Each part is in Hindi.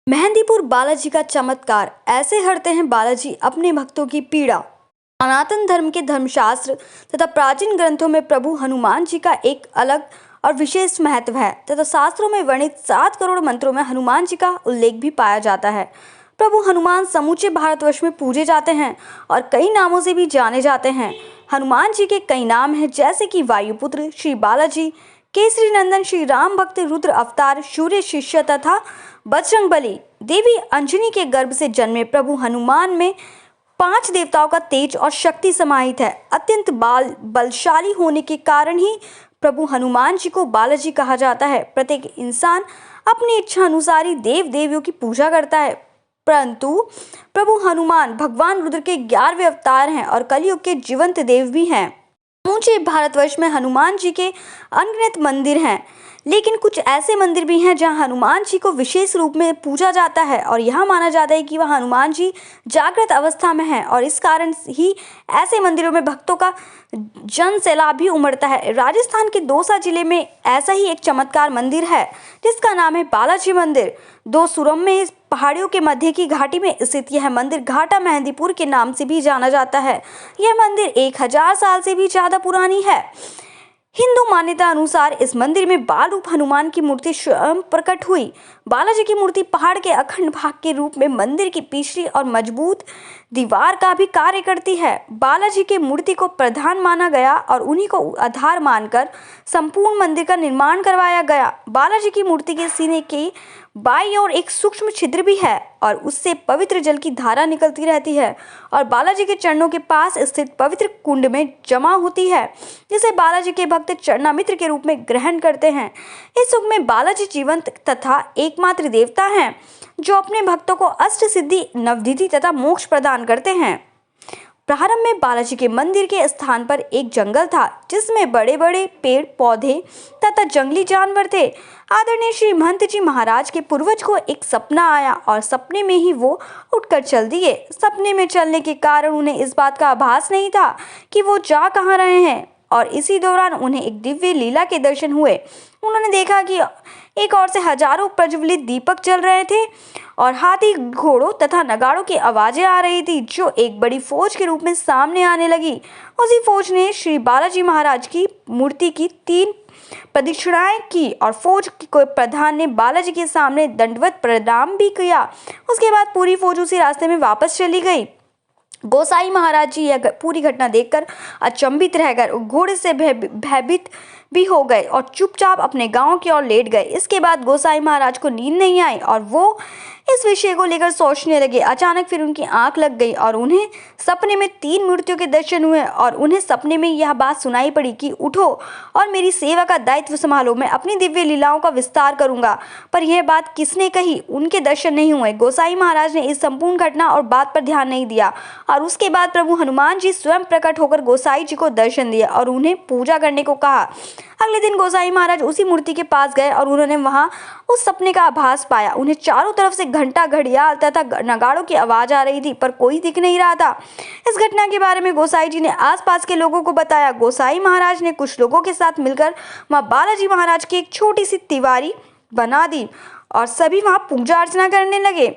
मेहंदीपुर बालाजी का चमत्कार, ऐसे हरते हैं बालाजी अपने भक्तों की पीड़ा। सनातन धर्म के धर्मशास्त्र तथा प्राचीन ग्रंथों में प्रभु हनुमान जी का एक अलग और विशेष महत्व है तथा शास्त्रों में वर्णित 7 करोड़ मंत्रों में हनुमान जी का उल्लेख भी पाया जाता है। प्रभु हनुमान समूचे भारतवर्ष में पूजे जाते हैं और कई नामों से भी जाने जाते हैं। हनुमान जी के कई नाम हैं, जैसे कि वायुपुत्र, श्री बालाजी, केसरी नंदन, श्री राम भक्त, रुद्र अवतार, सूर्य शिष्य तथा बजरंगबली। देवी अंजनी के गर्भ से जन्मे प्रभु हनुमान में 5 देवताओं का तेज और शक्ति समाहित है। अत्यंत बलशाली होने के कारण ही प्रभु हनुमान जी को बालाजी कहा जाता है। प्रत्येक इंसान अपनी इच्छा अनुसार ही देव देवियों की पूजा करता है, परंतु प्रभु हनुमान भगवान रुद्र के 11वें अवतार हैं और कलयुग के जीवंत देव भी हैं। समूचे भारतवर्ष में हनुमान जी के अनगिनत मंदिर हैं, लेकिन कुछ ऐसे मंदिर भी हैं जहां हनुमान जी को विशेष रूप में पूजा जाता है और यह माना जाता है कि वह हनुमान जी जागृत अवस्था में हैं और इस कारण ही ऐसे मंदिरों में भक्तों का जन सैलाब भी उमड़ता है। राजस्थान के दौसा जिले में ऐसा ही एक चमत्कार मंदिर है जिसका नाम है बालाजी मंदिर। 2 सुरम्य पहाड़ियों के मध्य की घाटी में स्थित यह मंदिर घाटा मेहंदीपुर के नाम से भी जाना जाता है। यह मंदिर 1000 साल से भी ज्यादा पुरानी है। हिंदू मान्यता अनुसार इस मंदिर में बाल रूप हनुमान की मूर्ति स्वयं प्रकट हुई। बालाजी की मूर्ति पहाड़ के अखंड भाग के रूप में मंदिर की पिछली और मजबूत दीवार का भी कार्य करती है। बालाजी की मूर्ति को प्रधान माना गया और उन्हीं को आधार मानकर संपूर्ण मंदिर का निर्माण करवाया गया। बालाजी की मूर्ति के सीने की बाईं ओर एक सूक्ष्म छिद्र भी है और उससे पवित्र जल की धारा निकलती रहती है और बालाजी के चरणों के पास स्थित पवित्र कुंड में जमा होती है, जिसे बालाजी के भक्त चरणामृत के रूप में ग्रहण करते हैं। इस युग में बालाजी जीवंत तथा एकमात्र देवता हैं जो अपने भक्तों को अष्ट सिद्धि, नवनिधि तथा मोक्ष प्रदान करते हैं। प्रारंभ में बालाजी के मंदिर के स्थान पर एक जंगल था जिसमें बड़े बड़े पेड़ पौधे तथा जंगली जानवर थे। आदरणीय श्री महंत जी महाराज के पूर्वज को एक सपना आया और सपने में ही वो उठकर चल दिए। सपने में चलने के कारण उन्हें इस बात का आभास नहीं था कि वो जा कहाँ रहे हैं और इसी दौरान उन्हें एक दिव्य लीला के दर्शन हुए। उन्होंने देखा कि एक ओर से हजारों प्रज्वलित दीपक जल रहे थे और हाथी, घोड़ों तथा नगाड़ों की आवाजें आ रही थी जो एक बड़ी फौज के रूप में सामने आने लगी। उसी फौज ने श्री बालाजी महाराज की मूर्ति की 3 प्रदक्षिणाएं की और फौज के प्रधान ने बालाजी के सामने दंडवत प्रणाम भी किया। उसके बाद पूरी फौज उसी रास्ते में वापस चली गई। गोसाई महाराज जी यह पूरी घटना देखकर अचंभित रह गए, घोड़े से भयभीत भी हो गए और चुपचाप अपने गांव की ओर लेट गए। इसके बाद गोसाई महाराज को नींद नहीं आई और वो इस विषय को लेकर सोचने लगे। अचानक फिर उनकी आंख लग गई और उन्हें सपने में 3 मूर्तियों के दर्शन हुए और उन्हें सपने में यह बात सुनाई पड़ी कि उठो और मेरी सेवा का दायित्व संभालो, मैं अपनी दिव्य लीलाओं का विस्तार करूंगा। पर यह बात किसने कही? उनके दर्शन नहीं हुए। गोसाई महाराज ने इस संपूर्ण घटना और बात पर ध्यान नहीं दिया और उसके बाद प्रभु हनुमान जी स्वयं प्रकट होकर गोसाई जी को दर्शन दिया और उन्हें पूजा करने को कहा। अगले दिन गोसाई महाराज उसी मूर्ति के पास गए और उन्होंने वहां उस सपने का आभास पाया। उन्हें चारों तरफ से घंटा, घड़ियाल तथा नगाड़ों की आवाज आ रही थी, पर कोई दिख नहीं रहा था। इस घटना के बारे में गोसाई जी ने आसपास के लोगों को बताया। गोसाई महाराज ने कुछ लोगों के साथ मिलकर मां बालाजी महाराज की एक छोटी सी तिवारी बना दी और सभी वहां पूजा अर्चना करने लगे।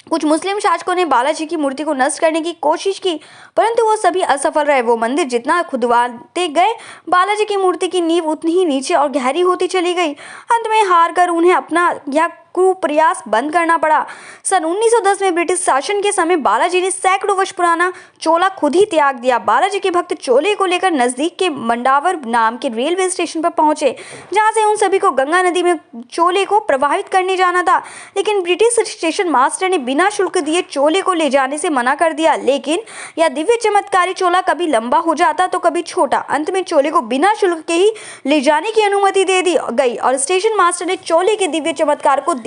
कुछ मुस्लिम शासकों ने बालाजी की मूर्ति को नष्ट करने की कोशिश की, परंतु वो सभी असफल रहे। वो मंदिर जितना खुदवाते गए, बालाजी की मूर्ति की नींव उतनी ही नीचे और गहरी होती चली गई। अंत में हार कर उन्हें अपना यह प्रयास बंद करना पड़ा। सन 1910 में ब्रिटिश शासन के समय बालाजी ने सैकड़ों वर्ष पुराना चोला खुद ही त्याग दिया। बालाजी के भक्त चोले को लेकर नजदीक के मंडावर नाम के रेलवे स्टेशन पर पहुंचे, जहां से उन सभी को गंगा नदी में चोले को प्रवाहित करने जाना था, लेकिन ब्रिटिश स्टेशन मास्टर ने बिना शुल्क दिए चोले को ले जाने से मना कर दिया। लेकिन यह दिव्य चमत्कारी चोला कभी लंबा हो जाता तो कभी छोटा। अंत में चोले को बिना शुल्क के ही ले जाने की अनुमति दे दी गई और स्टेशन मास्टर ने चोले के दिव्य चमत्कार को देख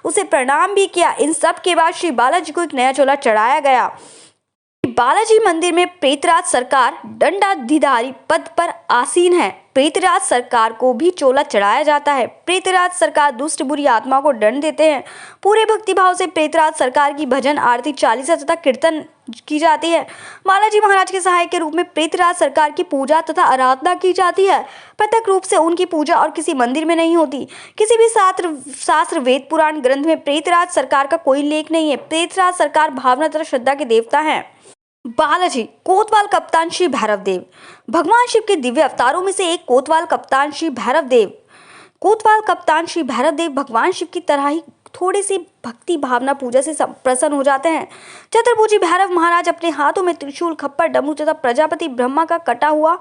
उसे प्रणाम भी किया। इन सब के बाद श्री बालाजी को एक नया चोला चढ़ाया गया। बालाजी मंदिर में प्रेतराज सरकार दंडाधिकारी पद पर आसीन है। प्रेतराज सरकार को भी चोला चढ़ाया जाता है। प्रेतराज सरकार दुष्ट बुरी आत्मा को दंड देते हैं। पूरे भक्तिभाव से प्रेतराज सरकार की भजन आरती चालीसा तथा कीर्तन की जाती है। बालाजी महाराज के सहायक के रूप में प्रेतराज सरकार की पूजा तथा आराधना की जाती है। प्रत्यक्ष रूप से उनकी पूजा और किसी मंदिर में नहीं होती। किसी भी शास्त्र वेद पुराण ग्रंथ में प्रेतराज सरकार का कोई लेख नहीं है। प्रेतराज सरकार भावना तथा श्रद्धा के देवता हैं। बालाजी कोतवाल कप्तान श्री भैरव देव भगवान शिव के दिव्य अवतारों में से एक कोतवाल कप्तान श्री भैरव देव। कोतवाल कप्तान श्री भैरव देव भगवान शिव की तरह ही थोड़ी सी भक्ति भावना पूजा से प्रसन्न हो जाते हैं। चतुर्भुजी भैरव महाराज अपने हाथों में त्रिशूल, खप्पर, डमरू तथा प्रजापति ब्रह्मा का कटा हुआ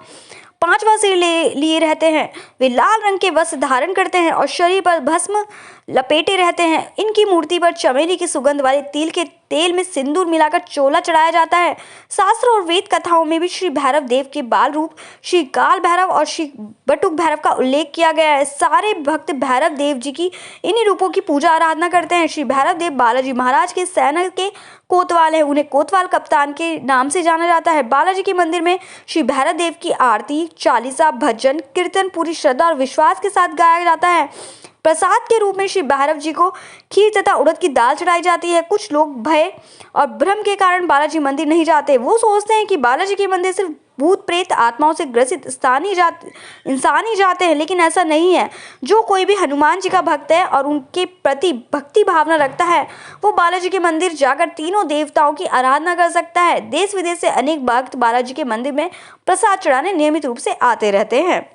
5वां सिर लिए रहते हैं। वे लाल रंग के वस्त्र धारण करते हैं और शरीर पर भस्म लपेटे रहते हैं। इनकी मूर्ति पर चमेली की सुगंध वाले तिल के तेल में सिंदूर मिलाकर चोला चढ़ाया जाता है। शास्त्र और वेद कथाओं में भी श्री भैरव देव के बाल रूप श्री काल भैरव और श्री बटुक भैरव का उल्लेख किया गया है। सारे भक्त भैरव देव जी की इन्हीं रूपों की पूजा आराधना करते हैं। श्री भैरव देव बालाजी महाराज के सेना के कोतवाल है। उन्हें कोतवाल कप्तान के नाम से जाना जाता है। बालाजी के मंदिर में श्री भैरव देव की आरती, चालीसा, भजन, कीर्तन पूरी श्रद्धा और विश्वास के साथ गाया जाता है। प्रसाद के रूप में श्री भैरव जी को खीर तथा उड़द की दाल चढ़ाई जाती है। कुछ लोग भय और भ्रम के कारण बालाजी मंदिर नहीं जाते। वो सोचते हैं कि बालाजी के मंदिर सिर्फ भूत प्रेत आत्माओं से ग्रसित इंसान ही जाते हैं, लेकिन ऐसा नहीं है। जो कोई भी हनुमान जी का भक्त है और उनके प्रति भक्ति भावना रखता है, वो बालाजी के मंदिर जाकर तीनों देवताओं की आराधना कर सकता है। देश विदेश से अनेक भक्त बालाजी के मंदिर में प्रसाद चढ़ाने नियमित रूप से आते रहते हैं।